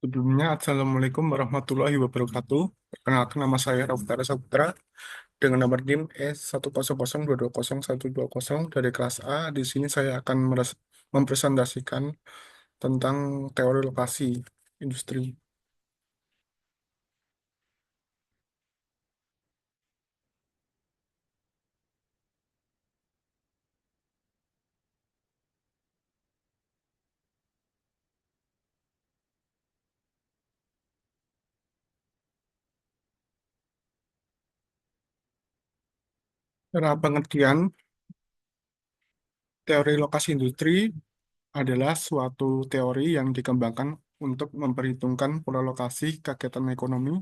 Sebelumnya, Assalamualaikum warahmatullahi wabarakatuh. Perkenalkan nama saya Rautara Saputra dengan nomor NIM S100220120 dari kelas A. Di sini saya akan mempresentasikan tentang teori lokasi industri. Cara pengertian teori lokasi industri adalah suatu teori yang dikembangkan untuk memperhitungkan pola lokasi kegiatan ekonomi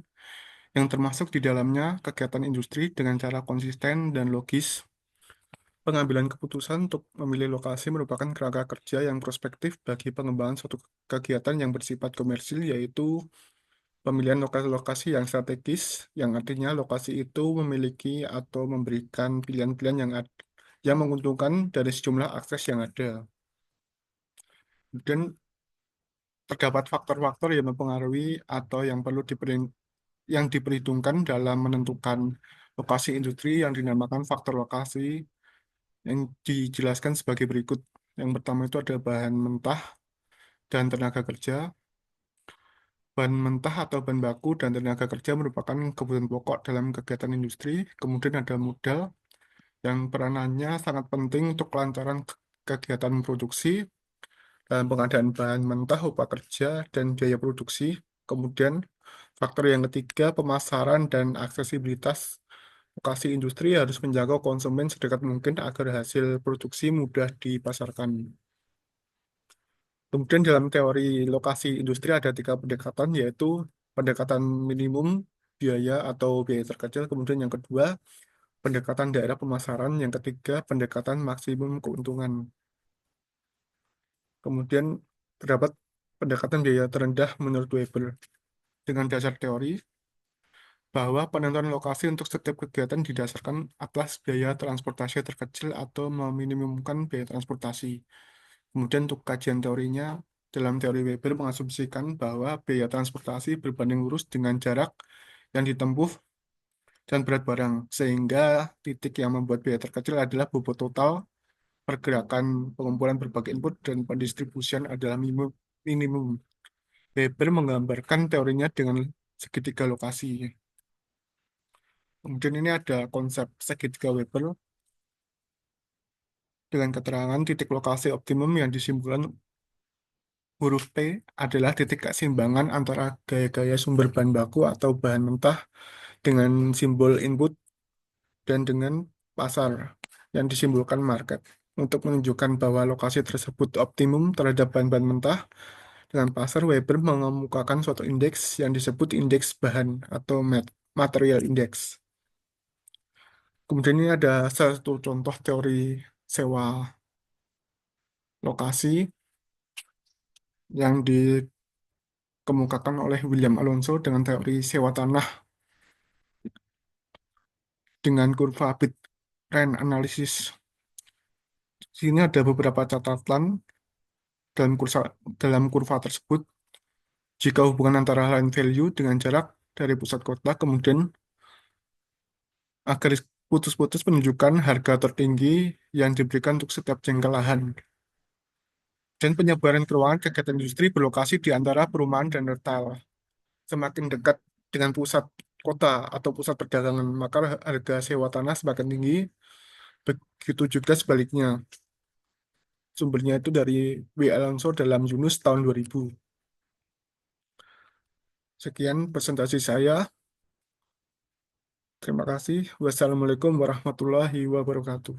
yang termasuk di dalamnya kegiatan industri dengan cara konsisten dan logis. Pengambilan keputusan untuk memilih lokasi merupakan kerangka kerja yang prospektif bagi pengembangan suatu kegiatan yang bersifat komersil, yaitu pemilihan lokasi-lokasi yang strategis, yang artinya lokasi itu memiliki atau memberikan pilihan-pilihan yang menguntungkan dari sejumlah akses yang ada. Dan terdapat faktor-faktor yang mempengaruhi atau yang perlu yang diperhitungkan dalam menentukan lokasi industri yang dinamakan faktor lokasi yang dijelaskan sebagai berikut. Yang pertama itu ada bahan mentah dan tenaga kerja. Bahan mentah atau bahan baku dan tenaga kerja merupakan kebutuhan pokok dalam kegiatan industri. Kemudian ada modal yang peranannya sangat penting untuk kelancaran kegiatan produksi dalam pengadaan bahan mentah, upah kerja, dan biaya produksi. Kemudian faktor yang ketiga, pemasaran dan aksesibilitas lokasi industri harus menjaga konsumen sedekat mungkin agar hasil produksi mudah dipasarkan. Kemudian dalam teori lokasi industri ada tiga pendekatan, yaitu pendekatan minimum biaya atau biaya terkecil, kemudian yang kedua pendekatan daerah pemasaran, yang ketiga pendekatan maksimum keuntungan. Kemudian terdapat pendekatan biaya terendah menurut Weber dengan dasar teori bahwa penentuan lokasi untuk setiap kegiatan didasarkan atas biaya transportasi terkecil atau meminimumkan biaya transportasi. Kemudian untuk kajian teorinya, dalam teori Weber mengasumsikan bahwa biaya transportasi berbanding lurus dengan jarak yang ditempuh dan berat barang, sehingga titik yang membuat biaya terkecil adalah bobot total pergerakan pengumpulan berbagai input dan pendistribusian adalah minimum. minimum. Weber menggambarkan teorinya dengan segitiga lokasi. Kemudian ini ada konsep segitiga Weber dengan keterangan titik lokasi optimum yang disimpulkan huruf T adalah titik keseimbangan antara gaya-gaya sumber bahan baku atau bahan mentah dengan simbol input dan dengan pasar yang disimbolkan market. Untuk menunjukkan bahwa lokasi tersebut optimum terhadap bahan-bahan mentah, dengan pasar Weber mengemukakan suatu indeks yang disebut indeks bahan atau material index. Kemudian ini ada satu contoh teori sewa lokasi yang dikemukakan oleh William Alonso dengan teori sewa tanah dengan kurva bit rent analysis. Di sini ada beberapa catatan dalam kurva tersebut. Jika hubungan antara land value dengan jarak dari pusat kota, kemudian garis putus-putus menunjukkan harga tertinggi yang diberikan untuk setiap jengkal lahan. Dan penyebaran keruangan kegiatan industri berlokasi di antara perumahan dan retail. Semakin dekat dengan pusat kota atau pusat perdagangan, maka harga sewa tanah semakin tinggi. Begitu juga sebaliknya. Sumbernya itu dari W. Alonso dalam Yunus tahun 2000. Sekian presentasi saya. Terima kasih. Wassalamualaikum warahmatullahi wabarakatuh.